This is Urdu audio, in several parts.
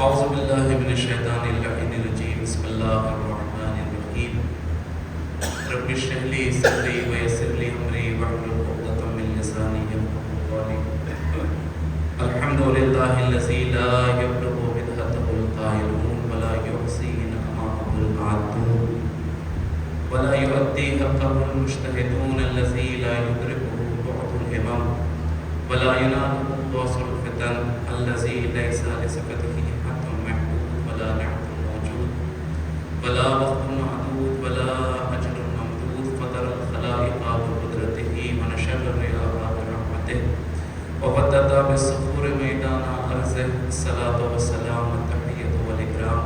اعوذ باللہ من الشیطان اللعین الرجیم بسم اللہ الرحمن الرحیم رب اشرح لی صدری ویسر لی امری واحلل عقدۃ من لسانی یفقهوا قولی الحمد للہ الذی لا یبلغ بدحته القائلون ولا یحصی نعمه العادون ولا يؤدي حقه المجتهدون الذي لا يدركه بعد الهمم ولا يناله غوص الفتن الذي ليس لصفته حد محدود ولا نعت موجود ولا وقت معدود ولا أجل ممدود فطر الخلائق بقدرته ونشر الرياح برحمته وبدد بالصخور ميدان أرضه الصلاة والسلام والتحية والإكرام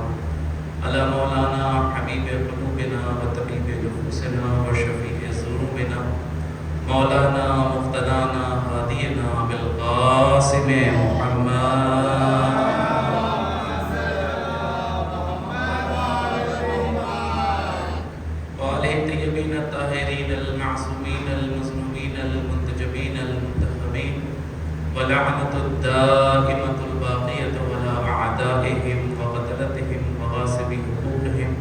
على مولانا حبيب قلوبنا وطبيب نفوسنا وشفيع ذنوبنا مولانا مقتدانا هادينا بالقاسم محمد وآله الطيبين الطاهرين المعصومين المظلومين المنتجبين المنتخبين ولعنة الدائمة الباقية على أعدائهم وقتلتهم وغاصبي حقوقهم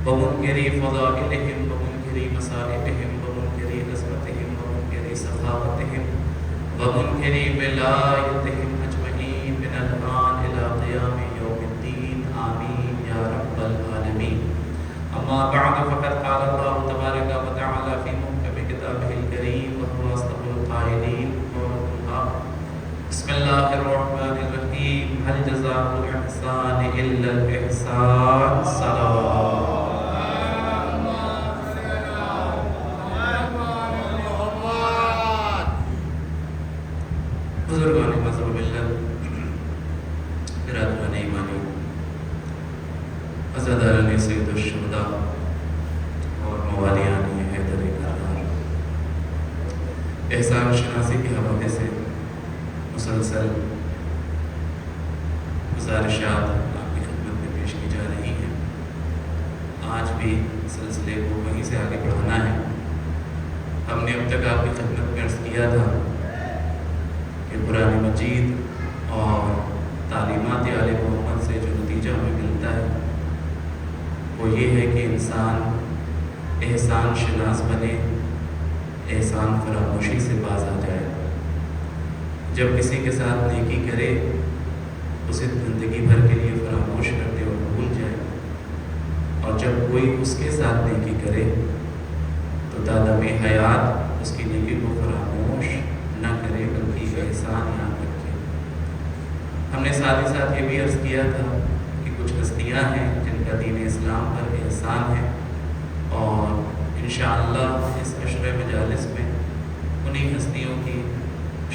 ومنكري فضائلهم ومنكري مصائبهم ومنكري نصرتهم ومنكري سخاوتهم ومنكري ولايتهم أجمعين من الآن إلى قيام يوم الدين آمين يا رب العالمين. أما بعد فقد قال الله تبارك وتعالى في محكم كتابه الكريم وهو أصدق القائلين بسم الله الرحمن الرحيم هل جزاء الإحسان إلا الإحسان صلوات بزرگان مذہب ملت برادران ایمانی عزاداران سید الشہداء اور موالیان حیدر کرار احسان شناسی کے حوالے سے مسلسل گزارشات آپ کی خدمت میں پیش کی جا رہی ہیں. آج بھی سلسلے کو وہیں سے آگے بڑھانا ہے. ہم نے اب تک آپ کی خدمت میں عرض کیا تھا کہ قرآن مجید اور تعلیمات آل محمد سے جو نتیجہ ہمیں ملتا ہے وہ یہ ہے کہ انسان احسان شناس بنے، احسان فراموشی سے باز آ جائے. جب کسی کے ساتھ نیکی کرے اسے زندگی بھر کے لیے فراموش کر دے اور بھول جائے، اور جب کوئی اس کے ساتھ نیکی کرے تو دادم حیات اس کی نیکی کو فراموش نہ کرے بلکہ احسان یاد رکھے. ہم نے ساتھ ہی ساتھ یہ بھی عرض کیا تھا کہ کچھ ہستیاں ہیں جن کا دین اسلام پر احسان ہے، اور انشاءاللہ اس عشرہ مجالس میں انہی ہستیوں کی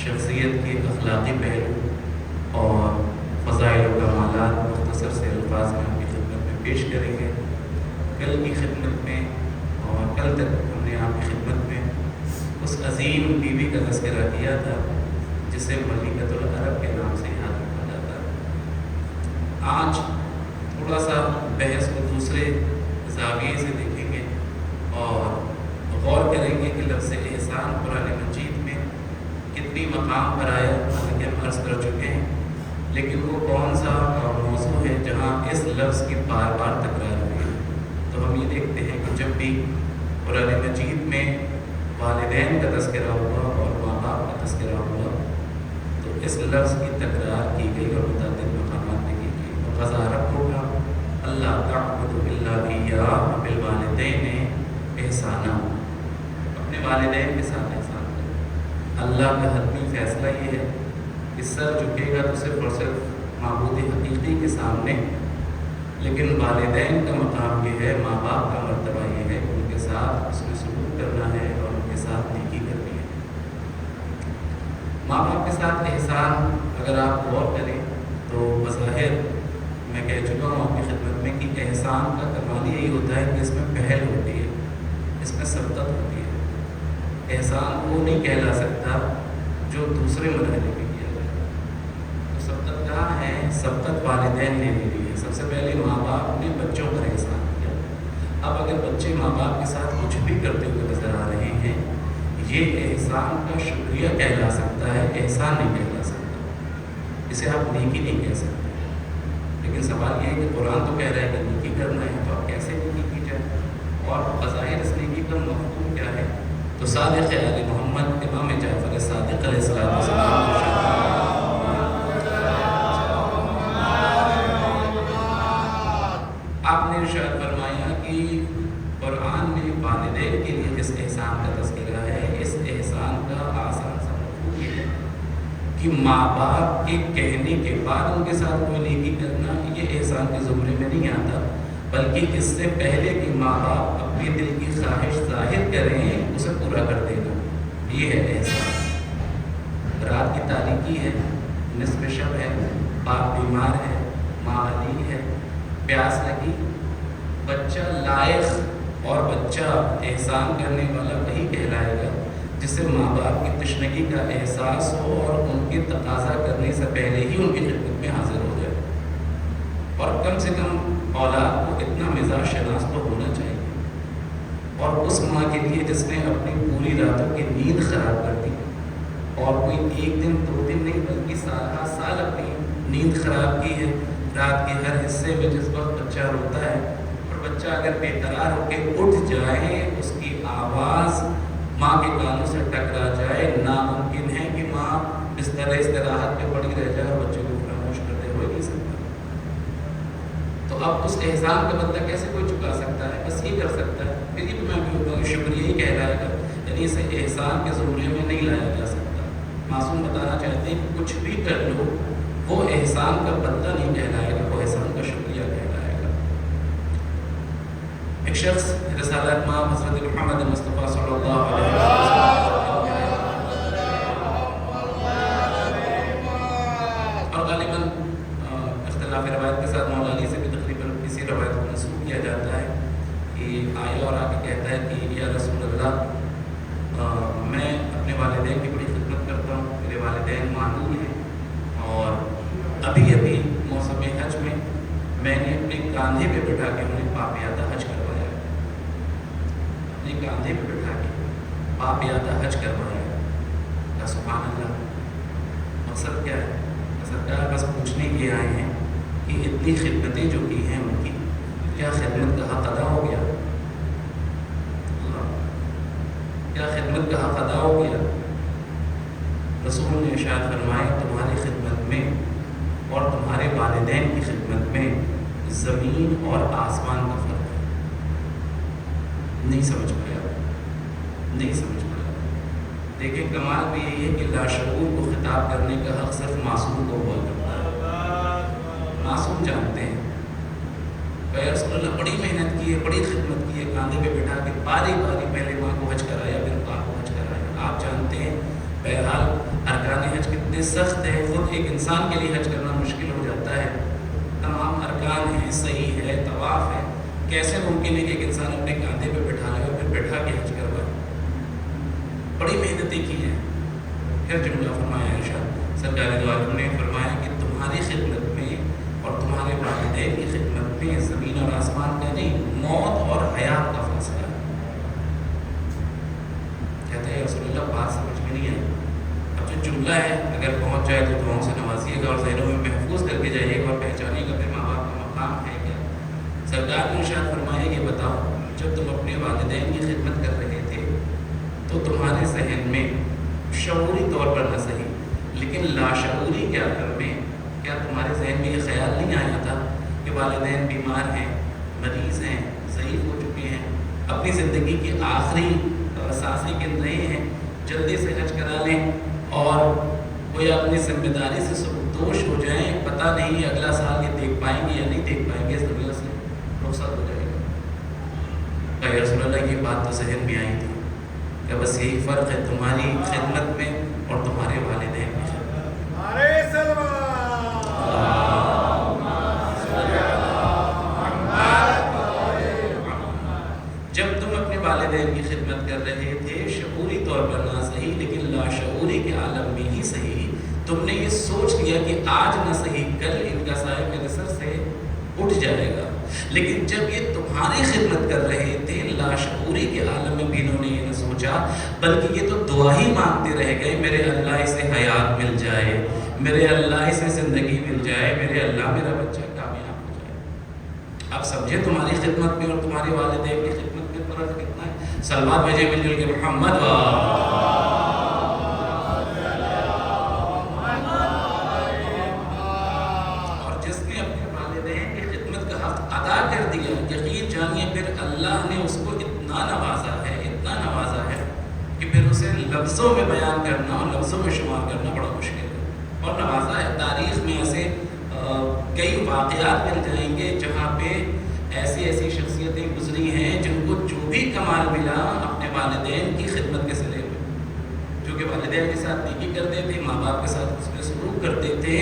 شخصیت کے اخلاقی پہلو اور فضائل و کمالات مختصر سے الفاظ میں آپ کی خدمت میں پیش کریں گے. کل کی خدمت میں اور کل تک ہم نے آپ کی خدمت میں اس عظیم بیوی کا تذکرہ کیا تھا جسے ملکۃ العرب کے نام سے یاد رکھا جاتا ہے. آج تھوڑا سا بحث کو دوسرے زاویے سے دیکھیں گے اور غور کریں گے کہ لفظ احسان قرآن مجید میں کتنی مقام پر آیا. حالانکہ ہم عرض کر چکے ہیں، لیکن وہ کون سا موضوع ہے جہاں اس لفظ کی بار بار تکرار ہوئی ہے. تو ہم یہ دیکھتے ہیں کہ جب بھی قرآن مجید میں والدین کا تذکرہ ہوا اور ماں باپ کا تذکرہ ہوا تو اس لفظ کی تکرار کی گئی اور متعدد مقامات میں کی گئی. وَقَضَىٰ رَبُّكَ أَلَّا تَعْبُدُوا إِلَّا إِيَّاهُ وَبِالْوَالِدَيْنِ إِحْسَانًا. اپنے والدین کے ساتھ احسان کریں. اللہ کا حتمی فیصلہ یہ ہے کہ سر جھکے گا تو صرف اور صرف معبود حقیقی کے سامنے، لیکن والدین کا مقام یہ ہے، ماں باپ کا مرتبہ یہ ہے کہ ان کے ساتھ اس میں سلوک کرنا ہے اور ان کے ساتھ نیکی کرنی ہے. ماں باپ کے ساتھ احسان اگر آپ غور کریں تو بظاہر میں کہہ چکا ہوں آپ کی خدمت میں کہ احسان کا کمال یہی ہوتا ہے کہ اس میں پہل ہوتی ہے، اس میں سبقت ہوتی ہے. احسان وہ نہیں کہلا سکتا جو دوسرے مرحلے میں کیا جائے. تو سبقت کہاں ہے؟ سبقت والدین نے لے لی ہے. سب سے پہلے ماں باپ نے بچوں پر احسان کیا. اب اگر بچے ماں باپ کے ساتھ کچھ بھی کرتے ہوئے نظر آ رہے ہیں یہ احسان کا شکریہ کہلا سکتا ہے، احسان نہیں کہلا سکتا. اسے آپ نیکی نہیں کہہ سکتے. لیکن سوال یہ ہے کہ قرآن تو کہہ رہا ہے کہ نیکی کرنا ہے، تو اب کیسے نیکی کی جائے اور بظاہر اس نیکی کا مفہوم کیا ہے؟ تو صادق آل محمد امام جعفر صادق علیہ السلام آپ نے ارشاد فرمایا کہ قرآن میں والدین کے لیے جس احسان کا تذکرہ ہے، اس احسان کا آسان سا مفہوم یہ ہے کہ ماں باپ کے کہنے کے بعد ان کے ساتھ کوئی نیکی کرنا یہ احسان کے زمرے میں نہیں آتا، بلکہ اس سے پہلے کہ ماں باپ اپنے دل کی خواہش ظاہر کریں اسے پورا کر دینا، یہ ہے احسان۔ رات کی تاریکی ہے، نصف شب ہے، باپ بیمار ہے، ماں علی ہے، پیاس لگی، بچہ لائق اور بچہ احسان کرنے والا وہی کہلائے گا جسے ماں باپ کی تشنگی کا احساس ہو اور ان کے تقاضا کرنے سے پہلے ہی ان کی خدمت میں حاضر ہو جائے، اور کم سے کم اولاد کو اتنا مزاج شناس تو ہونا چاہیے۔ اور اس ماں کے لیے جس نے اپنی پوری راتوں کی نیند خراب کر دی اور کوئی ایک دن دو دن نہیں بلکہ سالہ سال اپنی نیند خراب کی ہے، رات کے ہر حصے میں جس وقت بچہ روتا ہے اور بچہ اگر بے قرار ہو کے اٹھ جائے، اس کی آواز ماں کے کانوں سے ٹکرا جائے، ناممکن ہے کہ ماں بستر استراحت پہ پڑی رہ جائے اور بچے کو خاموش کر دے، ہو ہی نہیں سکتا۔ تو اب اس احسان کا بدلہ کیسے کوئی چکا سکتا ہے؟ بس یہ کر سکتا ہے، پھر یہ میں شکریہ ہی کہہ رہا ہے، یعنی اسے احسان کے زمرے میں نہیں لایا جا سکتا۔ معصوم بتانا چاہتے ہیں کہ کچھ بھی کر لو وہ احسان کا بدلہ نہیں کہلائے گا، وہ احسان کا شکریہ کہلائے گا۔ ایک شخص رسالہ امام حضرت محمد مصطفیٰ صلی اللہ علیہ وسلم اور غالباً اختلاف روایت کے ساتھ مولا علی سے بھی تقریباً اسی روایت کو منسوخ کیا جاتا ہے کہ آیا اور آ کے کہتا ہے کہ یا رسول اللہ، میں اپنے والدین کی بڑی خدمت کرتا ہوں، میرے والدین معذور ہیں، اور ابھی موسم حج میں نے اپنے کاندھے پہ بٹھا کے انہیں پاپیادہ حج کروایا، اپنے کاندھے پہ بٹھا کے پاپیادہ حج کروایا۔ یا سبحان اللہ، مقصد کیا ہے؟ سرکار بس پوچھنے کے آئے ہیں کہ اتنی خدمتیں جو کی ہیں ان کی کیا خدمت کا حق ادا ہو گیا؟ کیا خدمت کا حق ادا ہو گیا؟ رسول نے ارشاد فرمایا تمہاری خدمت میں اور تمہارے والدین کی خدمت میں زمین اور آسمان کا فرق ہے۔ نہیں سمجھ پایا، نہیں سمجھ پایا۔ دیکھیں کمال بھی یہی ہے کہ لاشعور کو خطاب کرنے کا حق صرف معصوم کو ہوا کرتا ہے۔ معصوم جانتے ہیں کہ رسول اللہ بڑی محنت کی ہے، بڑی خدمت کی ہے، کاندھے پہ بٹھا کے باری باری پہلے ماں کو حج کرایا، پھر باپ کو حج کرایا۔ آپ جانتے ہیں بہرحال ارکان حج کتنے سخت ہیں، خود ایک انسان کے لیے حج کرنا مشکل ہو جاتا ہے، تمام ارکان ہیں، صحیح ہے، طواف ہے، کیسے ممکن ہے کہ ایک انسان اپنے کاندھے پہ بٹھا لے اور پھر بٹھا کے حج کروائے؟ بڑی محنتیں کی ہیں۔ پھر جملہ فرمایا ارشاد سرکار دو عالم نے فرمایا کہ تمہاری خدمت میں اور تمہارے والدین کی خدمت میں زمین اور آسمان کا نہیں، موت اور حیات کا فاصلہ ہے۔ کہتے ہیں رسول اللہ بات سمجھ میں نہیں آئی۔ اب جو جملہ ہے اگر پہنچ جائے تو دعاؤں سے نوازیے گا اور ذہنوں میں محفوظ کر کے جائیے گا اور پہچانیے گا پھر ماں باپ کا مقام ہے کیا۔ سرکار نے ارشاد فرمایا یہ بتاؤ جب تم اپنے والدین کی خدمت کر رہے تھے تو تمہارے ذہن میں شعوری طور پر نہ صحیح لیکن لاشعوری کے عالم میں کیا تمہارے ذہن میں یہ خیال نہیں آیا تھا کہ والدین بیمار ہیں، مریض ہیں، ضعیف ہو چکے ہیں، اپنی زندگی کے آخری سانسیں گن رہے ہیں، جلدی سے حج کرا لیں اور وہ اپنی ذمہ داری سے سبکدوش ہو جائیں، پتہ نہیں اگلا سال یہ دیکھ پائیں گے یا نہیں دیکھ پائیں گے، اس دنیا سے رخصت ہو جائے گا۔ کہ رسول اللہ یہ بات تو ذہن میں آئی تھی کہ بس یہی فرق ہے تمہاری خدمت میں اور تمہارے والدین کی خدمت۔ جب تم اپنے والدین کی خدمت کر رہے تھے شعوری طور پر نہ صحیح لیکن لاشعوری کے عالم میں ہی صحیح، تم نے یہ سوچ لیا کہ آج نہ صحیح کل ان کا سایہ میرے سر سے اٹھ جائے گا، لیکن جب یہ تمہاری خدمت کر رہے تھے لاشعوری کے عالم میں بھی انہوں نے یہ نہ سوچا بلکہ یہ تو دعا ہی مانگتے رہ گئے، میرے اللہ اسے حیات مل جائے، میرے اللہ اسے زندگی مل جائے، میرے اللہ میرا بچہ کامیاب آپ سمجھے تمہاری خدمت میں اور تمہارے والدین کی خدمت میں فرق کتنا ہے. صلوات بھیجے مل جل کے محمد کر دیا. یقین جانیے پھر اللہ نے اس کو اتنا نوازا ہے کہ پھر اسے لفظوں میں بیان کرنا اور لفظوں میں شمار کرنا بڑا مشکل ہے. اور نوازا ہے. تاریخ میں ایسے کئی واقعات مل جائیں گے جہاں پہ ایسی شخصیتیں گزری ہیں جن کو جو بھی کمال ملا اپنے والدین کی خدمت کے صلے میں، جو کہ والدین کے ساتھ نیکی کرتے تھے، ماں باپ کے ساتھ اس میں سلوک کرتے تھے،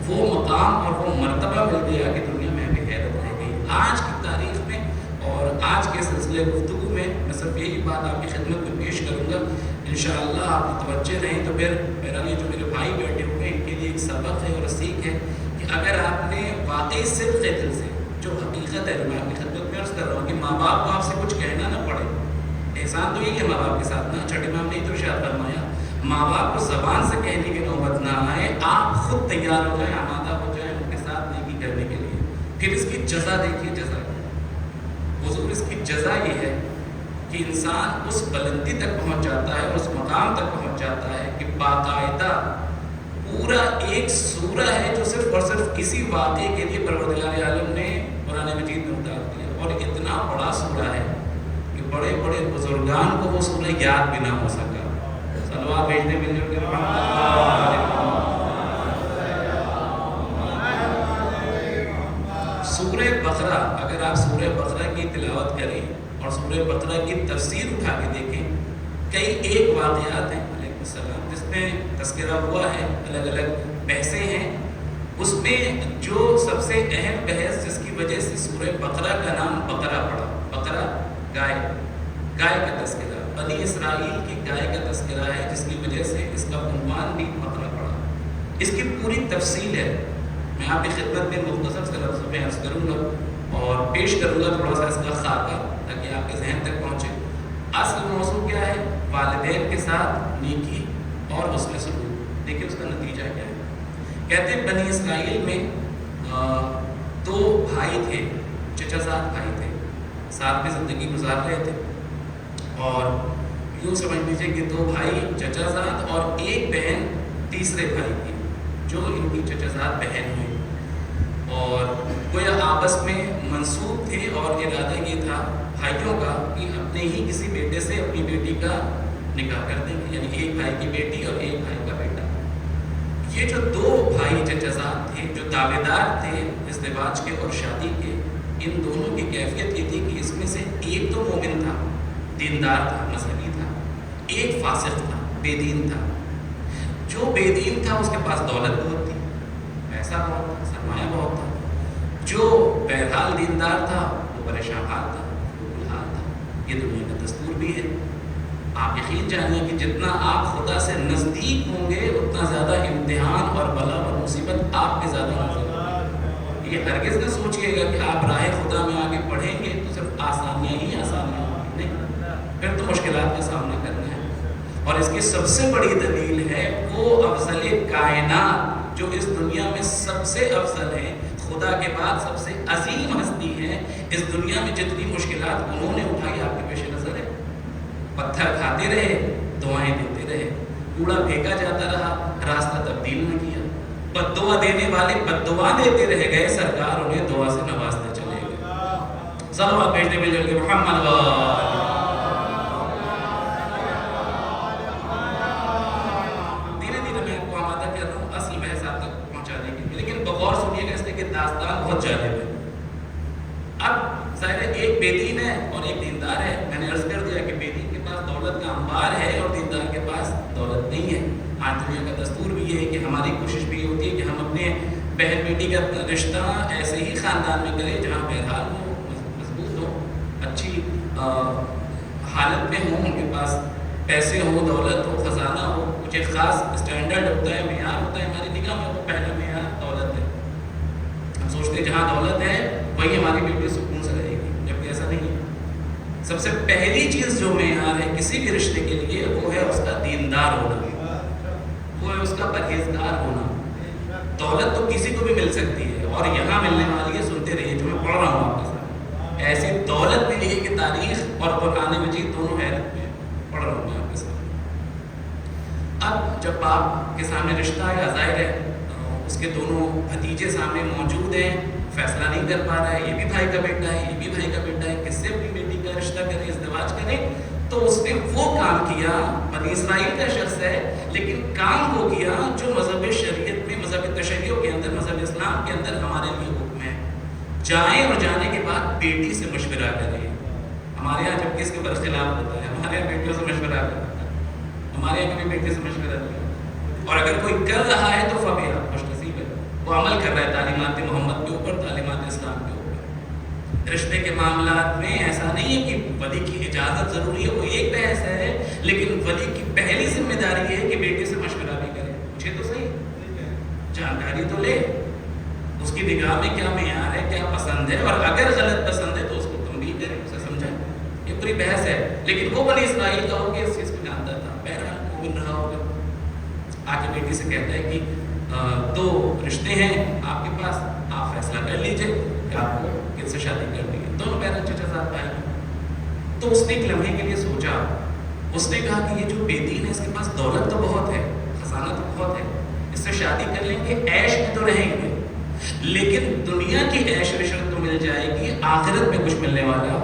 وہ مقام اور وہ مرتبہ مل گیا کہ دنیا میں بھی حیرت رہ گئی. آج کی تاریخ میں اور آج کے سلسلے گفتگو میں صرف یہی بات آپ کی خدمت میں پیش کروں گا. انشاءاللہ آپ متوجہ رہیں تو پھر میرا لیے جو میرے بھائی بیٹھے ہوئے ہیں ان کے لیے ایک سبق ہے اور سیکھ ہے کہ اگر آپ نے واقعی صدق دل سے، جو حقیقت ہے، میں آپ کی خدمت میں عرض کر رہا ہوں کہ ماں باپ کو آپ سے کچھ کہنا نہ پڑے. احسان تو یہی ہے ماں باپ کے ساتھ نا. چھٹے امام نے تو ارشاد فرمایا ماں باپ کو زبان سے کہنے کی نوبت نہ آئے، آپ خود تیار ہو جائیں، آمادہ ہو جائیں ان کے ساتھ نیکی کرنے کے لیے. پھر اس کی جزا دیکھیے. جزا حضور اس کی جزا یہ ہے کہ انسان اس بلندی تک پہنچ جاتا ہے، اس مقام تک پہنچ جاتا ہے کہ باقاعدہ پورا ایک سورہ ہے جو صرف اور صرف کسی واقعے کے لیے پروردگار عالم نے قرآن مجید میں اتار دیا. اور اتنا بڑا سورہ ہے کہ بڑے بڑے بزرگان کو وہ سورہ یاد بھی نہ ہو سکا. صلوات بھیجنے مل جل کے سورہ بقرہ. اگر آپ سورہ بقرہ کی تلاوت کریں اور سورہ بقرہ کی تفسیر اٹھا کے دیکھیں، کئی ایک واقعات ہیں علیہ السلام جس میں تذکرہ ہوا ہے، الگ الگ بحثیں ہیں. اس میں جو سب سے اہم بحث جس کی وجہ سے سورہ بقرہ کا نام بقرہ پڑا، بقرہ گائے کا تذکرہ، بنی اسرائیل کی گائے کا تذکرہ ہے جس کی وجہ سے اس کا عنوان بھی بقرہ پڑا. اس کی پوری تفصیل ہے، میں آپ کی خدمت میں مختصر سے لفظوں میں عرض کروں گا اور پیش کروں گا تھوڑا سا اس کا خاکہ تاکہ آپ کے ذہن تک پہنچے. اصل موضوع کیا ہے؟ والدین کے ساتھ نیکی اور حسن سلوک. دیکھیں اس کا نتیجہ کیا ہے. کہتے ہیں بنی اسرائیل میں دو بھائی تھے، چچا زاد بھائی تھے، ساتھ میں زندگی گزار رہے تھے. اور یوں سمجھ لیجیے کہ دو بھائی چچا زاد اور ایک بہن تیسرے بھائی کی جو ان کی چچا زاد بہن ہوئی. اور گویا آپس میں منسوب تھے اور ارادہ یہ تھا بھائیوں کا کہ اپنے ہی کسی بیٹے سے اپنی بیٹی کا نکاح کر دیں گے، یعنی ایک بھائی کی بیٹی اور ایک بھائی کا بیٹا. یہ جو دو بھائی چچا زاد تھے جو دعوے دار تھے ازدواج کے اور شادی کے، ان دونوں کی کیفیت یہ تھی کہ اس میں سے ایک تو مومن تھا، دیندار تھا، مذہبی تھا، ایک فاسق تھا، بے دین تھا. جو بے دین تھا اس کے پاس دولت بہت تھی، پیسہ بہت تھا، سرمایہ بہت تھا. جو بہرحال دیندار تھا وہ پریشان حال تھا، وہ حال تھا. یہ دنیا کا دستور بھی ہے. آپ یقین جانیے کہ جتنا آپ خدا سے نزدیک ہوں گے اتنا زیادہ امتحان اور بلا اور مصیبت آپ کے زیادہ نازل ہوگی. یہ ہرگز نہ سوچیے گا کہ آپ راہ خدا میں آگے پڑھیں گے تو صرف آسانیاں ہی آسانیاں ہوں گی. نہیں، پھر تو مشکلات کا سامنا کرنا ہے. اور اس کی سب سے بڑی دلیل ہے وہ افضل کائنات جو اس دنیا میں سب سے افضل ہے، خدا کے بعد سب سے عظیم ہستی ہے. اس دنیا میں جتنی مشکلات انہوں نے اٹھائی آپ کے پیش نظر ہے. پتھر کھاتے رہے، دعائیں دیتے رہے، کوڑا پھینکا جاتا رہا، راستہ تبدیل نہ کیا. بد دعا دینے والے بد دعا دیتے رہ گئے، سرکار انہیں دعا سے نوازتے چلے گئے. صلوات بھیجنے میں جل کے محمد داستان بہت جالب ہے. اب ظاہر ہے ایک بے دین ہے اور ایک دیندار ہے. میں نے عرض کر دیا کہ بے دین کے پاس دولت کا انبار ہے اور دیندار کے پاس دولت نہیں ہے. آج دنیا کا دستور بھی یہ ہے کہ ہماری کوشش بھی ہوتی ہے کہ ہم اپنے بہن بیٹی کا رشتہ ایسے ہی خاندان میں کریں جہاں بہرحال ہو، مضبوط ہو، اچھی حالت میں ہوں، ان کے پاس پیسے ہوں، دولت ہو، خزانہ ہو. کچھ ایک خاص اسٹینڈرڈ ہوتا ہے، معیار ہوتا ہے ہماری نگاہ میں. وہ پہلا معیار دولت ہے. سوچتے ہیں جہاں دولت ہے وہی ہماری بیٹی سکون سے رہے گی، جبکہ ایسا نہیں ہے. سب سے پہلی چیز جو معیار ہے کسی بھی رشتے کے لیے وہ ہے اس کا دیندار ہونا، وہ ہے اس کا پرہیزگار ہونا. دولت تو کسی کو بھی مل سکتی ہے اور یہاں ملنے والی ہے، سنتے رہیے جو میں پڑھ رہا ہوں آپ کے ساتھ. ایسی دولت ملی ہے کہ تاریخ اور قرآن مجید دونوں حیرت میں پڑھ رہا ہوں میں آپ کے سامنے۔ اب جب باپ کے سامنے رشتہ ہے، ظاہر ہے اس کے دونوں بھتیجے سامنے موجود ہیں، فیصلہ نہیں کر پا رہا ہے، یہ بھی بھائی کا بیٹا ہے، یہ بھی بھائی کا بیٹا ہے، کس سے اپنی بیٹی کا رشتہ کرے، ازدواج کرے۔ تو اس نے وہ کام کیا، بنی اسرائیل کا شخص ہے لیکن کام وہ کیا جو مذہب شریعت میں، مذہب تشیع کے اندر، مذہب اسلام کے اندر ہمارے لیے حکم ہے۔ جائیں اور جانے کے بعد بیٹی سے مشورہ کریں۔ ہمارے یہاں جب کس کے برخلاف ہوتا ہے، ہمارے یہاں بیٹیوں سے مشورہ کرتا ہے، ہمارے یہاں کبھی بیٹے سے مشورہ نہیں، اور اگر کوئی کر رہا ہے تو فبیا، خوش نصیب ہے، وہ عمل کر رہا ہے تعلیمات محمد کے اوپر، تعلیمات اسلام کے اوپر۔ رشتے کے معاملات میں ایسا نہیں ہے کہ ولی کی اجازت ضروری ہے، وہ ایک بحث ہے، لیکن ولی کی پہلی ذمہ داری ہے کہ بیٹے سے مشورہ بھی کرے، پوچھے تو صحیح، جانکاری تو لے، اس کی نگاہ میں کیا معیار ہے، کیا پسند ہے، اور اگر غلط پسند ہے تو اس کو تنبیہ کرے، اسے سمجھائے۔ یہ پوری بحث ہے، لیکن وہ بنی اسرائیل کا ہو کے اس چیز کو جانتا تھا، بہرحال وہ مل رہا ہوگا، آگے بیٹی سے کہتا ہے کہ دو رشتے ہیں آپ کے پاس، آپ فیصلہ کر لیجئے کہ آپ کو کس سے شادی کرنی ہے۔ دونوں بہرحال چچا زاد بھائی۔ تو اس نے ایک لمحے کے لیے سوچا، اس نے کہا کہ یہ جو بے دین ہے اس کے پاس دولت تو بہت ہے، خزانہ تو بہت ہے، اس سے شادی کر لیں گے، عیش میں تو رہیں گے، لیکن دنیا کی عیش و عشرت تو مل جائے گی، آخرت میں کچھ ملنے والا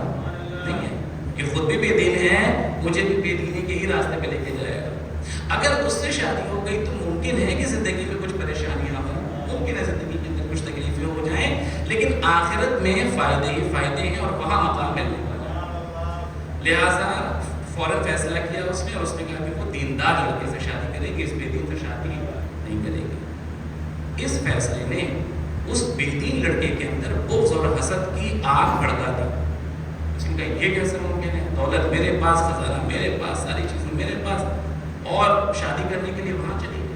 نہیں ہے۔ یہ خود بھی بے دین ہے، مجھے بھی بے دینی کے ہی راستے پہ لے کے جائے گا۔ اگر اس سے شادی ہو گئی تو ممکن ہے کہ زندگی میں کچھ پریشانیاں ہوں، ممکن ہے زندگی کے اندر کچھ تکلیفیں ہو جائیں، لیکن آخرت میں فائدے ہی فائدے ہیں اور وہاں مقام ملنے والا ہے۔ لہٰذا فوراً فیصلہ کیا اس نے، اور اس نے کہا کہ وہ دیندار لڑکے سے شادی کرے گی، اس بے دین سے شادی نہیں کرے گی۔ اس فیصلے نے اس بے دین لڑکے کے اندر بغض اور حسد کی آگ بھڑکا دی۔ اس نے کہا یہ کیسے ممکن ہے، دولت میرے پاس، خزانہ میرے پاس، ساری چیزیں میرے پاس، اور شادی کرنے کے لیے وہاں چلی گئی۔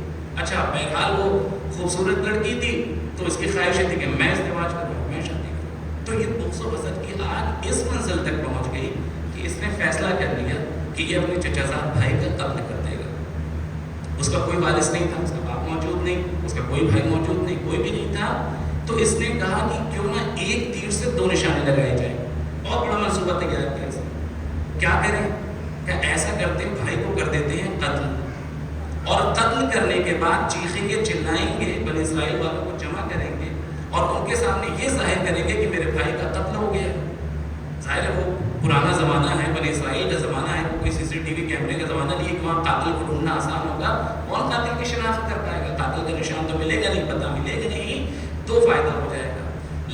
اچھا بہرحال وہ خوبصورت لڑکی تھی تو اس کی خواہش تھی کہ میں ازدواج کروں، میں شادی کروں۔ تو یہ بغض و حسد کی آگ اس منزل تک پہنچ گئی کہ اس نے فیصلہ کر لیا کہ یہ اپنے چچا زاد بھائی کا قتل کر دے گا۔ اس کا کوئی وارث نہیں تھا، اس کا باپ موجود نہیں، اس کا کوئی بھائی موجود نہیں، کوئی بھی نہیں تھا۔ تو اس نے کہا کہ کیوں نہ ایک تیر سے دو نشانے لگائے جائیں۔ بہت بڑا منصوبہ تیار کیا اس نے۔ کیا کریں؟ کہ ایسا کرتے ہیں بھائی کو کر دیتے ہیں قتل، اور قتل کرنے کے بعد چیخیں گے، چلائیں گے، بنی اسرائیل والوں کو جمع کریں گے اور ان کے سامنے یہ ظاہر کریں گے کہ میرے بھائی کا قتل ہو گیا۔ ظاہر ہے وہ پرانا زمانہ ہے، بنی اسرائیل کا زمانہ ہے، کوئی CCTV کیمرے کا زمانہ نہیں ہے کہ وہاں قاتل کو ڈھونڈنا آسان ہوگا۔ کون قاتل کی شناخت کر پائے گا؟ قاتل کا نشان تو ملے گا نہیں، پتہ ملے گا نہیں، تو فائدہ ہو جائے گا۔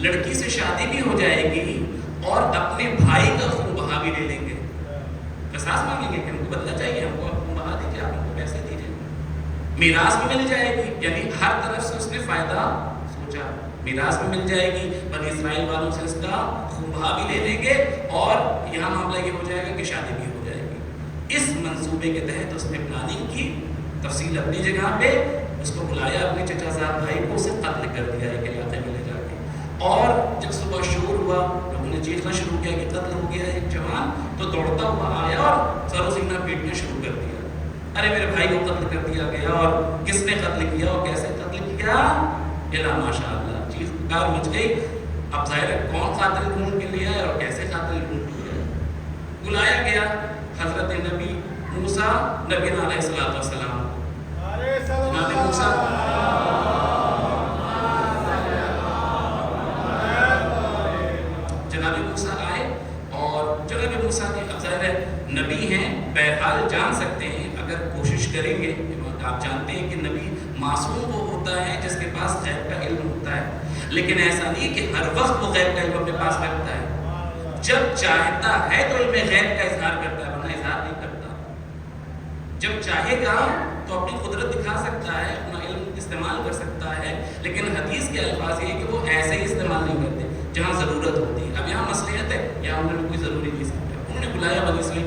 لڑکی سے شادی بھی ہو جائے گی اور اپنے بھائی کا خون بہا بھی لے لیں گے، قصاص مانگیں گے کہ ہم کو بدلہ چاہیے، ہم کو خون بہا دیجیے، آپ ہم کو پیسے دیجیے، میراث بھی مل جائے گی۔ یعنی ہر طرف سے اس نے فائدہ سوچا، میراث بھی مل جائے گی، بنی اسرائیل والوں سے اس کا خون بہا بھی لے لیں گے، اور یہاں معاملہ یہ ہو جائے گا کہ شادی بھی ہو جائے گی۔ اس منصوبے کے تحت اس نے پلاننگ کی، تفصیل اپنی جگہ پہ، اس کو بلایا اپنے چچا زاد بھائی کو، اسے قتل کر دیا ایک علاقے میں لے جا کے۔ اور جب صبح شور ہوا، لوگوں نے چیخنا شروع کیا کہ قتل ہو گیا ایک جوان، تو دوڑتا ہوا آیا اور سر و سینہ پیٹنا شروع کر دیا۔ ارے میرے بھائی کو قتل کر دیا گیا، اور کس نے قتل کیا اور کیسے قتل کیا؟ الا ماشاء اللہ، چیخ پکار مچ گئی۔ اب ظاہر ہے کون قاتل ڈھونڈ کے لیا ہے اور کیسے قاتل ڈھونڈ کے لیا ہے۔ بلایا گیا حضرت نبی موسیٰ نبی علیہ السلام، جناب موسیٰ آئے، اور جناب موسیٰ نے، اب ظاہر ہے نبی ہیں، بہرحال جان سکتے ہیں اگر کوشش کریں گے۔ آپ جانتے ہیں کہ نبی معصوم وہ ہوتا ہے جس کے پاس غیب کا علم ہوتا ہے، لیکن ایسا نہیں کہ ہر وقت وہ غیب کا علم اپنے پاس رکھتا ہے۔ جب چاہتا ہے تو علم غیب کا اظہار کرتا ہے، ورنہ اظہار نہیں کرتا۔ جب چاہے گا تو اپنی قدرت دکھا سکتا ہے، اپنا علم استعمال کر سکتا ہے، لیکن حدیث کے الفاظ یہ ہے کہ وہ ایسے ہی استعمال نہیں کرتے جہاں ضرورت ہوتی ہے۔ اب یہاں مصلحت ہے، یہاں انہوں نے کوئی ضروری نہیں سمجھا، انہوں نے بلایا بنی اسرائیل۔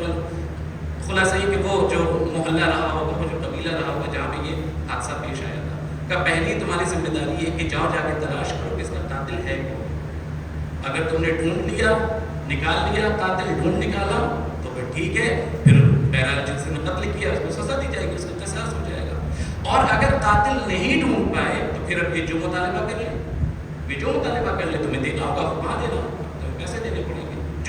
خلاصہ یہ کہ وہ جو محلہ رہا ہوگا، وہ جو قبیلہ رہا ہوگا جہاں پہ یہ حادثہ پیش آیا تھا، کہ پہلی تمہاری ذمہ داری ہے کہ جاؤ جا کے تلاش کرو کہ اس کا قاتل ہے کون۔ اگر تم نے ڈھونڈ لیا، نکال لیا، قاتل ڈھونڈ نکالا تو پھر ٹھیک ہے، پھر بہرحال جس نے قتل کیا اس کو سزا دی جائے گی، اس کا قصاص ہو جائے گا۔ اور اگر قاتل نہیں ڈھونڈ پائے تو پھر اب یہ جو مطالبہ کر لیں، تمہیں دینا ہوگا، وہاں دینا ہوگا، تمہیں پیسے دینے پڑیں گے۔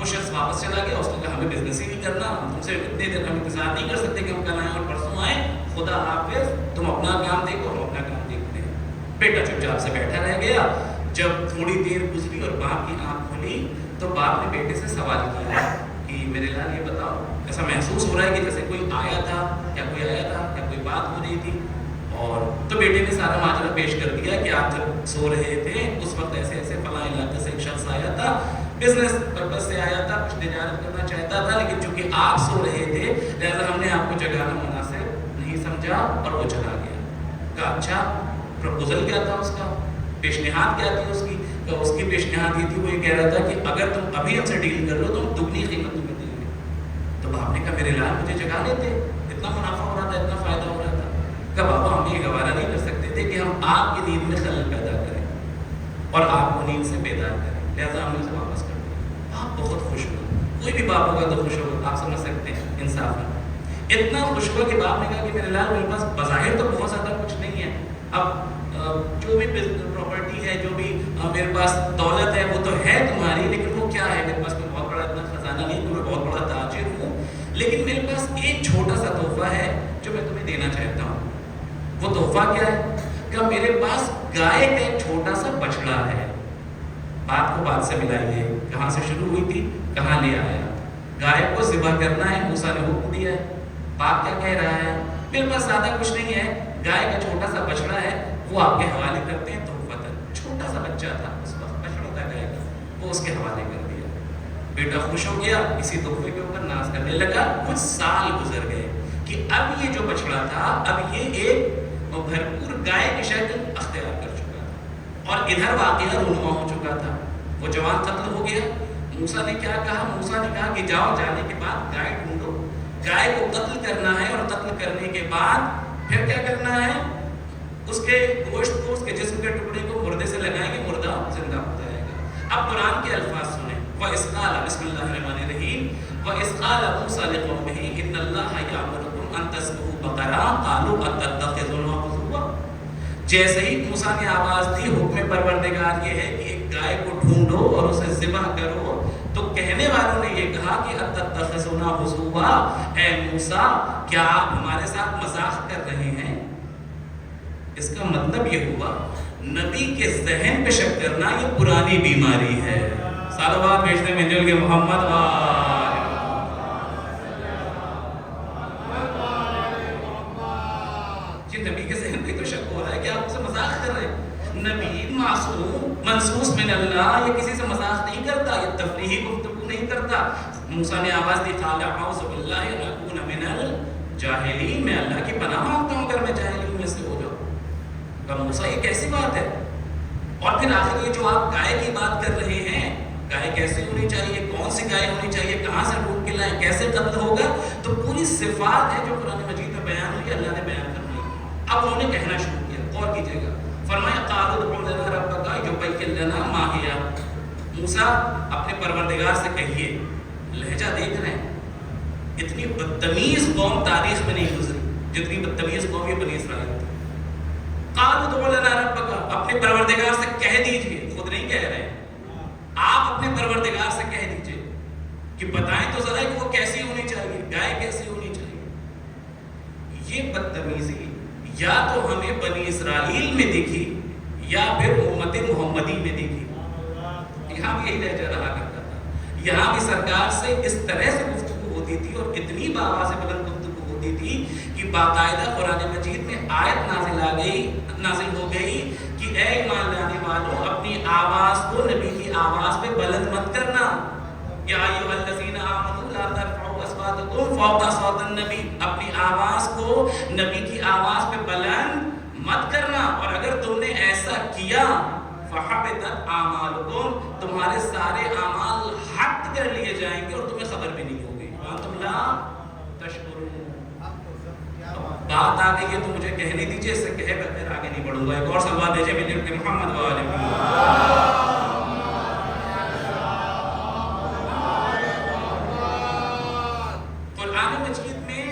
وہ شخص واپس چلا گیا. اس نے کہا ہمیں بزنس ہی نہیں کرنا, ہم تم سے اتنے دیر ہم انتظار نہیں کر سکتے کہ ہم کل آئیں اور پرسوں آئیں, خدا حافظ, تم اپنا کام دیکھو, ہم اپنا کام دیکھتے ہیں. بیٹا چپ چاپ سے بیٹھا رہ گیا. جب تھوڑی دیر گزری اور باپ کی آنکھ کھلی تو باپ نے بیٹے سے سوال کیا کہ میرے لال یہ بتاؤ, ایسا محسوس ہو رہا ہے کہ جیسے کوئی آیا تھا یا کوئی آیا تھا یا کوئی بات ہو رہی تھی. اور تو بیٹے نے سارا ماجرا پیش کر دیا کہ آپ جب سو رہے تھے اس وقت ایسے ایسے فلاں علاقے سے ایک شخص آیا تھا, بزنس پرپز سے آیا تھا, کچھ تجارت کرنا چاہتا تھا, لیکن چونکہ آپ سو رہے تھے لہٰذا ہم نے آپ کو جگانا مناسب نہیں سمجھا اور وہ چلا گیا. کہا اچھا پروپوزل کیا تھا اس کا, پیشنہاد کیا تھی اس کی؟ تو اس کی پیشنہاد یہ تھی, وہ یہ کہہ رہا تھا کہ اگر تم ابھی ہم سے ڈیل کر لو تو ہم دگنی قیمت تمہیں دیں گے. تو باپ نے کہا میرے لال مجھے جگا لیتے, اتنا منافع ہو رہا تھا, اتنا فائدہ ہو رہا تھا. کہ بابا ہم یہ گوارا نہیں کر سکتے تھے کہ ہم آپ کی نیند میں خلل پیدا کریں اور آپ کو نیند سے بیدار کریں, لہٰذا ہم نے اسے واپس کر دیا. آپ بہت خوش ہوئے, کوئی بھی باپ ہوگا تو خوش ہوگا, آپ سمجھ سکتے ہیں انصاف میں. اتنا خوش ہوا کہ باپ نے کہا کہ میرے لال میرے پاس بظاہر تو بہت زیادہ کچھ نہیں ہے, اب جو بھی پراپرٹی ہے, جو بھی میرے پاس دولت ہے وہ تو ہے تمہاری, لیکن وہ کیا ہے, میرے پاس کوئی بہت بڑا اتنا خزانہ نہیں, میں بہت بڑا تاجر ہوں, لیکن میرے پاس ایک چھوٹا سا تحفہ ہے جو میں تمہیں دینا چاہتا ہوں. وہ تحفہ کیا ہے؟ کہ میرے پاس گائے کا ایک چھوٹا سا بچڑا ہے. بات کو بات سے ملائیے, کہاں سے شروع ہوئی تھی, کہاں لے آیا. گائے کو ذبح کرنا ہے, موسیٰ نے حکم دیا ہے. باپ کیا کہہ رہا ہے, میرے پاس زیادہ کچھ نہیں ہے, گائے کا چھوٹا سا بچڑا ہے, وہ آپ کے حوالے کرتے ہیں تحفہ تھا. چھوٹا سا بچہ تھا اس وقت, بچڑا تھا گائے کا, وہ اس کے حوالے کر دیا. بیٹا خوش ہو گیا, اسی تحفے کے اوپر ناز کرنے لگا. کچھ سال گزر گئے کہ اب یہ جو بچڑا تھا اب یہ ایک بھرپور گائے کی شکل اختیار کر چکا تھا اور ادھر واقعہ رونما ہو چکا تھا. وہ جوان قتل ہو گیا. موسیٰ نے کیا کہا, موسیٰ نے کہا کہ جاؤ, جانے کے بعد گائے ڈھونڈو, گائے کو قتل کرنا ہے, اور قتل کرنے کے بعد پھر کیا کرنا ہے, اس کے گوشت کو, اس کے جسم کے ٹکڑے کو مردے سے لگائیں گے, مردہ زندہ ہو جائے گا. اب قرآن کے الفاظ سنیں, وَإِذْ قَالَ بسم اللہ الرحمن الرحیم وَإِذْ قَالَ مُوسَىٰ لِقَوْمِهِ إِنَّ اللَّهَ يَأْمُرُكُمْ أَن تَذْبَحُوا بَقَرَةً قَالُوا أَتَتَّخِذُنَا هُزُوًا. جیسے ہی موسیٰ نے آواز دی, حکم پروردگار یہ ہے کہ ایک گائے کو ڈھونڈو اور اسے ذبح کرو, تو کہنے والوں نے یہ کہا کہ أَتَتَّخِذُنَا هُزُوًا, اے موسیٰ کیا آپ ہمارے ساتھ مذاق کر رہے ہیں؟ اس کا مطلب یہ ہوا نبی کے ذہن پہ شک کرنا یہ پرانی بیماری ہے. صلوات بھیجتے میں جو کہ محمد جی نبی کے ذہن پہ تو شک ہو رہا ہے کہ آپ اسے مذاق کر رہے ہیں. نبی معصوم منصوص من اللہ, یہ کسی سے مذاق نہیں کرتا, یہ تفریحی گفتگو نہیں کرتا. موسیٰ نے آواز دی, قال اعوذ باللہ ان اکون من الجاہلین, میں اللہ کی پناہ مانگتا ہوں اگر میں جاہلین میں سے ہو جاؤں. کہ موسیٰ یہ کیسی بات ہے؟ اور پھر آخر یہ جو آپ گائے کی بات کر رہے ہیں, گائے کیسے ہونی چاہیے, کون سی گائے ہونی چاہیے, کہاں سے ڈھونڈ کے لائیں, کیسے قتل ہوگا, تو پوری صفات ہے جو قرآن مجید میں بیان ہوئی, اللہ نے بیان کر دی. اب انہوں نے کہنا شروع کیا, غور کیجیے گا. فرمایا قالوا ادع لنا ربک یبین لنا ما ہی. موسیٰ اپنے پروردگار سے کہیے, لہجہ دیکھ رہے ہیں, اتنی بدتمیز قوم تاریخ میں نہیں گزری جتنی بدتمیز قوم یہ بنی اسرائیل تھی. قالوا ادع لنا ربک, اپنے پروردگار سے کہہ دیجیے, خود نہیں کہہ رہے ہیں, آپ اپنے پروردگار سے کہہ دیجیے کہ بتائیں تو ذرا کہ وہ کیسی ہونی چاہیے, گائے کیسی ہونی چاہیے. یہ بدتمیزی یا تو ہمیں بنی اسرائیل میں دکھی یا پھر امت محمدی میں دکھی. یہاں بھی یہی لہجہ رہا کرتا تھا. یہاں بھی سرکار سے اس طرح سے گفتگو ہوتی تھی اور اتنی بآواز بلند گفتگو ہوتی تھی کہ باقاعدہ قرآن مجید میں آیت نازل ہو گئی کہ اے ایمان لانے والوں, اپنی آواز کو نبی کی آواز پہ بلند مت کرنا. یا ایھا الذین آمنوا لا ترفعوا اصواتکم فوق صوت النبی, اپنی آواز کو نبی کی آواز پہ بلند مت کرنا. اور اگر تم نے ایسا کیا فحبطت اعمالکم, تمہارے سارے اعمال حق کر لیے جائیں گے اور تمہیں خبر بھی نہیں ہوگی. وانتم لا تشعرون. بات آ گئی ہے تو مجھے کہنے دیجیے, اس سے کہے بغیر آگے نہیں بڑھوں گا. ایک اور صلوات بھیجے ملت کے محمد وآلہ محمد. قرآن مجید میں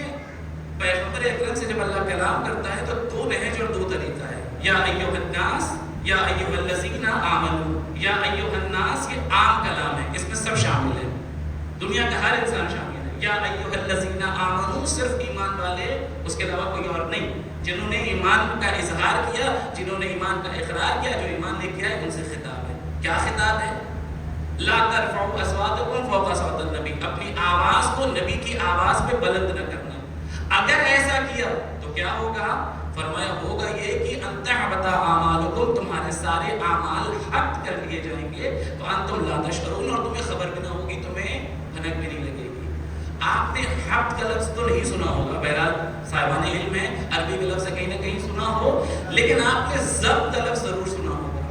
پیغمبر اکرم سے جب اللہ کلام کرتا ہے تو دو لہج اور دو طریقہ ہے. یا ایھا الناس, یا ایھا الذین آمنوا, یا ایھا الناس, یہ عام کلام ہے, اس میں سب شامل ہے. دنیا کا ہر انسان شامل ہے. یا ایھا الذین آمنوا صرف ایمان والے، اس کے علاوہ کوئی اور نہیں. جنہوں نے ایمان کا اظہار کیا، جنہوں نے ایمان کا اقرار کیا، جو ایمان نے کیا ہے، ان سے خطاب ہے. کیا خطاب ہے؟ لا ترفعوا اصواتکم فوق صوت النبی، اپنی آواز کو نبی کی آواز پہ بلند نہ کرنا. اگر ایسا کیا تو کیا ہوگا؟ فرمایا ہوگا یہ کہ ان تحبط اعمالکم، تمہارے سارے اعمال حبط کر لیے جائیں گے. تو انتم لا تشعرون، اور تمہیں خبر بھی نہ ہوگی، تمہیں بھنک بھی نہیں لگے گی. آپ نے حبط کا لفظ تو نہیں سنا ہوگا، بہرحال صاحبان علم ہے، عربی کا لفظ کہیں نہ کہیں سنا ہو، لیکن آپ نے ضبط کا لفظ ضرور سنا ہوگا.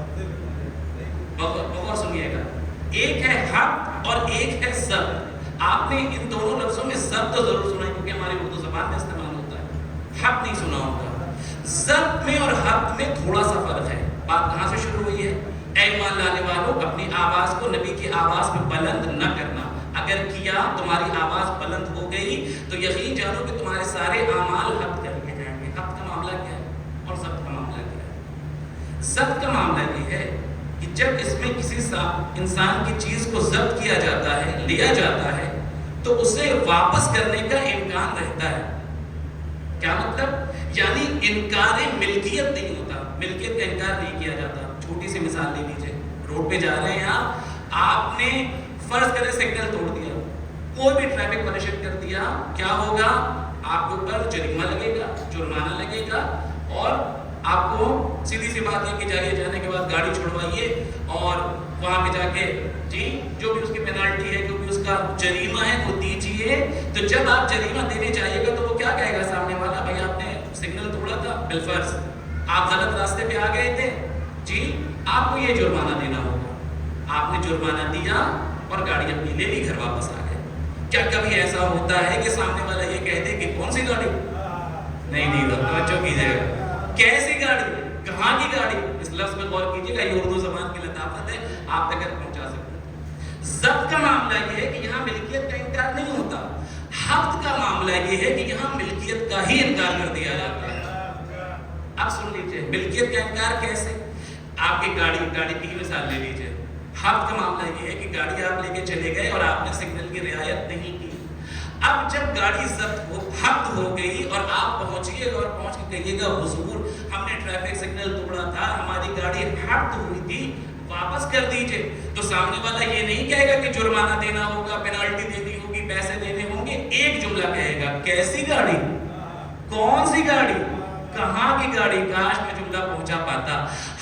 بغور سنیے گا، ایک ہے حبط اور ایک ہے ضبط. آپ نے ان دونوں لفظوں میں ضبط تو ضرور سنا ہے کیونکہ ہماری اردو زبان میں استعمال ہوتا ہے. حبط نہیں سنا ہوگا. ضبط میں اور حبط میں تھوڑا سا فرق ہے. بات کہاں سے شروع ہوئی ہے؟ اے ایمان لانے والوں، اپنی آواز کو نبی کی آواز میں بلند نہ کرنا. اگر کیا تمہاری آواز بلند ہو گئی تو یقین جانو کہ تمہارے سارے اعمال حبط کر لیے جائیں گے. حبط کا معاملہ کیا ہے اور ضبط کا معاملہ کیا ہے؟ ضبط کا معاملہ یہ ہے کہ جب اس میں کسی انسان کی چیز کو ضبط کیا جاتا ہے، لیا جاتا ہے، تو اسے واپس کرنے کا امکان رہتا ہے. کیا مطلب؟ یعنی انکار ملکیت نہیں ہوتا، ملکیت کا انکار نہیں کیا جاتا. چھوٹی سی مثال لے لیجئے، روڈ پہ جا رہے ہیں آپ نے فرض کرے سگنل توڑ دیا، کوئی بھی ٹریفک پنشن کر دیا، کیا ہوگا؟ آپ کے اوپر جریمہ لگے گا، جرمانہ لگے گا، اور آپ کو سیدھی سی بات ہے کہ جانے کے بعد گاڑی چھڑوائیے اور وہاں پہ جا کے جو بھی اس کی پینالٹی ہے، جو بھی اس کا جریمہ ہے وہ دیجئے. تو جب آپ جریمہ دینے جائیے گا تو وہ کیا کہے گا سامنے والا؟ بھائی آپ نے سگنل توڑا تھا، بالفرض آپ غلط راستے پہ آ گئے تھے، آپ کو یہ جرمانہ دینا ہوگا. آپ نے جرمانہ دیا اور گاڑی اپنی لے لی، گھر واپس آ گئے. کیا کبھی ایسا ہوتا ہے کہ سامنے والا یہ کہہ دے کہ کون سی گاڑی؟ نہیں توجہ کیجیے گا. کیسی گاڑی؟ کہاں کی گاڑی؟ اس لفظ میں غور کیجیے گا، یہ اردو زبان کی لطافت ہے، آپ تک پہنچا سکتے ہیں. ضبط کا معاملہ یہ ہے کہ یہاں ملکیت کا انکار نہیں ہوتا. حبط کا معاملہ یہ ہے کہ یہاں ملکیت کا ہی انکار کر دیا جاتا ہے. اب سن لیجیے ملکیت کا انکار کیسے. آپ کی گاڑی کی مثال لے لیجیے. حبط کا معاملہ یہ ہے کہ گاڑی آپ لے کے چلے گئے اور آپ نے سگنل کی رعایت نہیں کی. اب جب گاڑی حبط ہو گئی اور آپ پہنچیے گا اور پہنچ کے کہیے گا حضور ہم نے ٹریفک سگنل توڑا تھا، ہماری گاڑی حبط ہوئی تھی، واپس کر دیجئے. تو سامنے والا یہ نہیں کہے گا کہ جرمانہ دینا ہوگا، پینالٹی دینی ہوگی، پیسے دینے ہوں گے. ایک جملہ کہے گا، کیسی گاڑی؟ کون سی گاڑی؟ کہاں کی گاڑی؟ کاش میں جملہ پہنچا پاتا.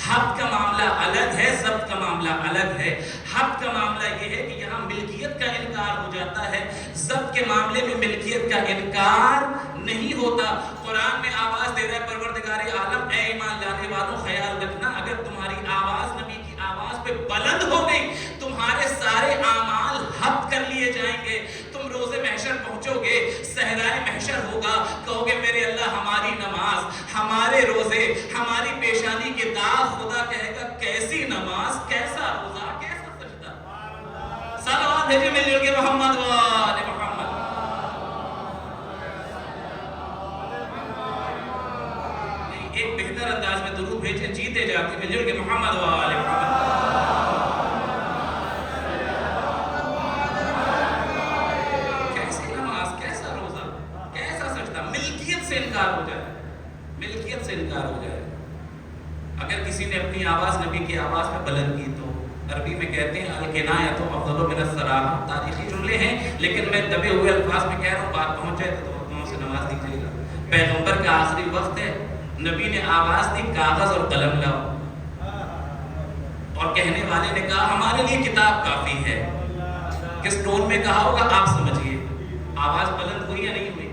حبط کا معاملہ الگ ہے، ضبط کا معاملہ الگ ہے. حبط کا معاملہ یہ ہے کہ یہاں ملکیت کا انکار ہو جاتا ہے، ضبط کے معاملے میں ملکیت کا انکار نہیں ہوتا. قرآن میں آواز دے رہا ہے پروردگار عالم، اے ایمان لانے والوں خیال رکھنا، اگر تمہاری آواز نبی کی آواز پہ بلند ہو گئی، تمہارے سارے اعمال حبط کر لیے جائیں گے. تم روز محشر پہنچو گے، صحرائے محشر ہوگا، کہو گے میرے اللہ ہماری نماز، ہمارے روزے، ہماری پیشانی کے داغ. خدا کہے گا کیسی نماز، کیسا روزہ، کیسا سجدہ. صلوات بھیجے مل جل کے محمد و آل محمد. ایک بہتر انداز میں درود بھیجے جیتے جاتے مل جل کے محمد و آل محمد. ہو جائے ملکیت سے انکار ہو جائے. اگر کسی نے اپنی آواز نبی کی آواز میں بلند کی تو عربی میں کہتے ہیں الکنایۃ افضل من الصراحہ. تاریخی جملے ہیں لیکن میں دبے ہوئے الفاظ میں کہہ رہا ہوں، بات پہنچ جائے تو تمہوں سے نواز دیجیے گا. پیغمبر کا آخری وقت ہے، نبی نے آواز دی کاغذ اور قلم لاؤ، اور کہنے والے نے کہا ہمارے لیے کتاب کافی ہے. کس ٹون میں کہا ہوگا آپ سمجھیے. آواز بلند ہوئی یا نہیں ہوئی؟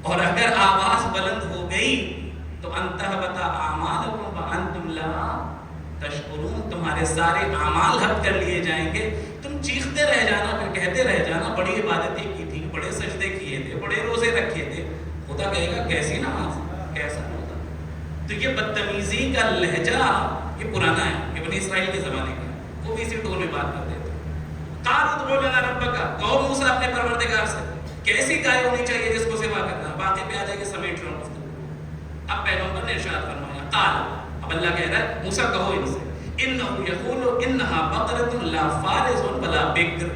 اور اگر آواز بلند ہو گئی تو انتہبط اعمالکم وانتم لا تشکرون، تمہارے سارے اعمال حبط کر لیے جائیں گے. تم چیختے رہ جانا، پھر کہتے رہ جانا بڑی عبادتیں کی تھی، بڑے سجدے کیے تھے، بڑے روزے رکھے تھے. خدا کہے گا کیسی نماز، کیسا روزہ. تو یہ بدتمیزی کا لہجہ یہ پرانا ہے، یہ بنی اسرائیل کے زمانے کا. وہ بھی اسی ٹون میں بات کرتے تھے. قالوا ادع لنا ربک، کہو موسیٰ اپنے پروردگار سے کیسی گائے ہونی چاہیے جس کو سوا کرنا. باقی پہ آ جائے گا سمیٹ رہا ہوں. اب پیغمبر نے ارشاد فرمایا قال، اب اللہ کہہ رہا ہے موسیٰ کہو ان سے انہ یقول انہا بقرۃ لا فارض ولا بکر.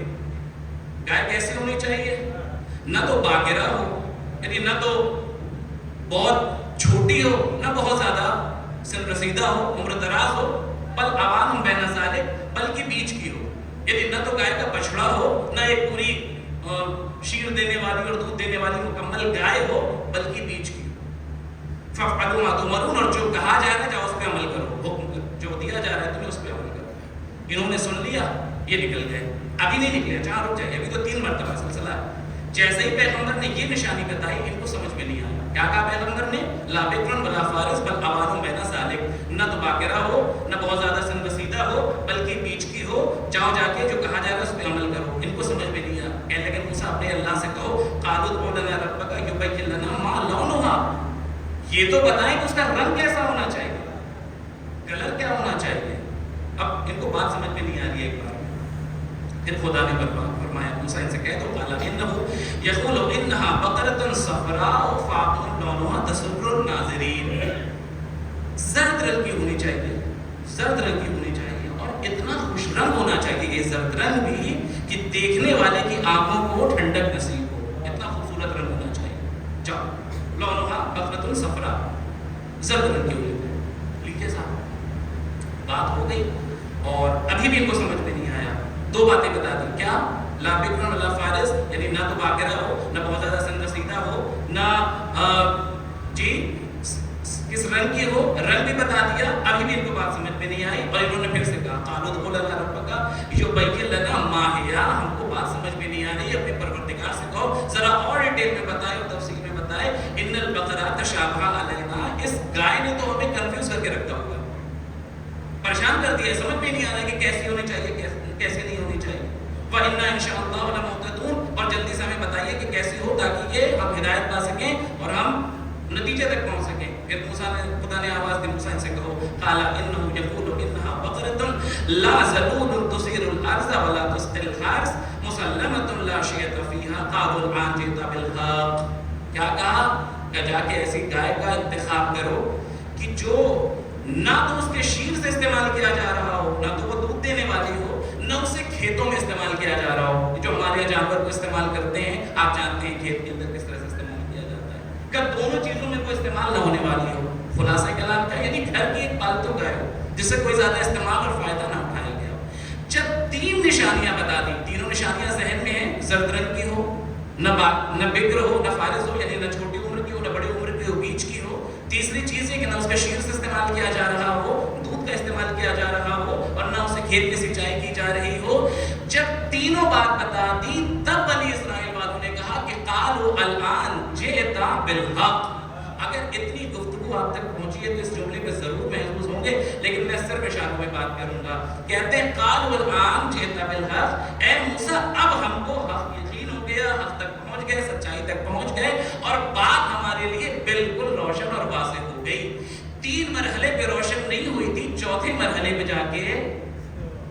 گائے کیسی ہونی چاہیے؟ نہ تو باقرہ ہو، یعنی نہ تو بہت چھوٹی ہو، نہ بہت زیادہ سن رسیدہ ہو، عمر دراز ہو، بل عوام بین ذالک، بلکہ بیچ کی ہو، یعنی نہ تو گائے کا بچڑا ہو، نہ ایک پوری شیر دینے والی اور دودھ دینے والی مکمل گائے ہو، بلکہ بیچ کی ہو۔ فَافْعَلُوا مَا تُؤْمَرُونَ، اور جو کہا جا رہا ہے جاؤ اس پہ عمل کرو، حکم جو دیا جا رہا ہے تمہیں اس پہ عمل کرو۔ انہوں نے سن لیا، یہ نکل گئے، ابھی نہیں نکلے، جہاں رک جائیے، ابھی تو 3 مرتبہ سلسلہ ہے۔ جیسے ہی پیغمبر نے یہ نشانی بتائی ان کو سمجھ میں نہیں آیا۔ کیا کہا پیغمبر نے؟ لا بکرن ولا فارس بل عوان بین ذالک، نہ تو باقرہ ہو، نہ بہت زیادہ سن رسیدہ ہو، بلکہ بیچ کی ہو، جاؤ جا کے جو کہا جا رہا ہے اس پہ عمل کرو۔ ان کو سمجھ میں نہیں آیا، کہنے لگے موسیٰ اپنے اللہ سے کہو قالوا ادع لنا ربک یبین لنا ما لونها، یہ تو بتائیں کہ اس کا رنگ کیسا ہونا چاہیے، کلر کیا ہونا چاہیے۔ اب ان کو بات سمجھ میں نہیں آ رہی ہے۔ ایک بار پھر خدا نے فرمایا موسیٰ ان سے کہہ دو قال انه یقول انها بقرة صفراء فاقع لونها تسر الناظرین، زرد رنگ کی ہونی چاہیے، زرد رنگ کی ہونی چاہیے، اور اتنا خوش رنگ ہونا چاہیے یہ زرد رنگ بھی کہ دیکھنے والے کی آنکھوں کو ٹھنڈک نصیب ہو، اتنا خوبصورت رنگ ہونا چاہیے۔ جاؤ لونها بقرة صفراء، زرد رنگ کی ہونی چاہیے۔ لیجیے صاحب بات ہو گئی، اور ابھی بھی ان کو سمجھ میں نہیں آیا۔ 2 باتیں بتا دی، کیا؟ لا بکرن ولا فارس، یعنی نہ تو باقرہ ہو، نہ بہت زیادہ سن رسیدہ ہو، نہ جی کس رنگ کی ہو، رنگ بھی بتا دیا۔ ابھی بھی ان کو بات سمجھ میں نہیں آئی، اور انہوں نے پھر سے کہا قالوا ادع لنا ربک یبین لنا ما ہی، ہم کو بات سمجھ میں نہیں آ رہی، اپنے پروردگار سے کہو ذرا اور ڈیٹیل میں بتائے اور تفصیل میں بتائے۔ ان البقرہ تشابہ علینا، اس گائے نے تو ہمیں کنفیوز کر کے رکھا ہوا ہے، پریشان کر دیا، سمجھ میں نہیں آ رہا ہے کہ کیسی ہونی چاہیے کیسے نہیں ہونی چاہیے۔ وَإِنَّا إِنْ شَاءَ اللَّهُ لَمُهْتَدُونَ، اور جلدی سے ہمیں بتائیے کہ کیسی ہو تاکہ یہ ہم ہدایت پا سکیں اور ہم نتیجے تک پہنچ سکیں۔ پھر موسیٰ نے خدا نے آواز دی موسیٰ ان سے کہو قال إِنَّهُ يَقُولُ إِنَّهَا بَقَرَةٌ لَا ذَلُولٌ تُثِيرُ الْأَرْضَ وَلَا تُسْقِي الْحَرْثَ مُسَلَّمَةٌ لَا شِيَةَ فِيهَا قَالُوا الْآنَ جِئْتَ بِالْحَقِّ، کیا کہا کہ جا کے ایسی گائے کا انتخاب کرو کہ جو نہ تو اس کے شیر سے استعمال کیا جا رہا ہو، نہ تو وہ دودھ دینے والی ہو، نہ اسے کھیتوں میں استعمال کیا جا رہا ہو، جو ہمارے یہاں جانور کو استعمال کرتے ہیں، آپ جانتے ہیں کھیت کے اندر کس طرح سے استعمال کیا جاتا ہے، کہ دونوں چیزوں میں کوئی استعمال نہ ہونے والی ہو۔ خلاصہ کلام کا یعنی گھر کی ایک پالتو گائے ہو جس سے کوئی زیادہ استعمال اور فائدہ نہ اٹھایا گیا ہو۔ جب 3 نشانیاں بتا دی، تینوں نشانیاں ذہن میں ہیں، زرد رنگ کی ہو، نہ بکر ہو، نہ فارس ہو، یعنی نہ چھوٹی عمر کی ہو، نہ بڑی عمر کی ہو، بیچ کی ہو۔ تیسری چیز یہ کہ نہ اس کا شیر سے استعمال کیا جا رہا ہو، دودھ کا استعمال کیا جا رہا ہو، اور نہ اسے کھیت میں سینچائی کی جا رہی ہو۔ جب تینوں بات بتا دی تب بنی اسرائیل والوں نے کہا کہ قالوا الآن جئت بالحق۔ اگر اتنی گفتگو آپ تک پہنچی ہے تو اس جملے پہ ضرور محفوظ ہوں گے، لیکن میں سر پہ شاخوں میں بات کروں گا۔ کہتے ہیں قالوا الآن جئت بالحق، اے موسیٰ اب ہم کو حق یقین ہو گیا، حق تک پہنچ گئے، سچائی تک پہنچ گئے، اور بات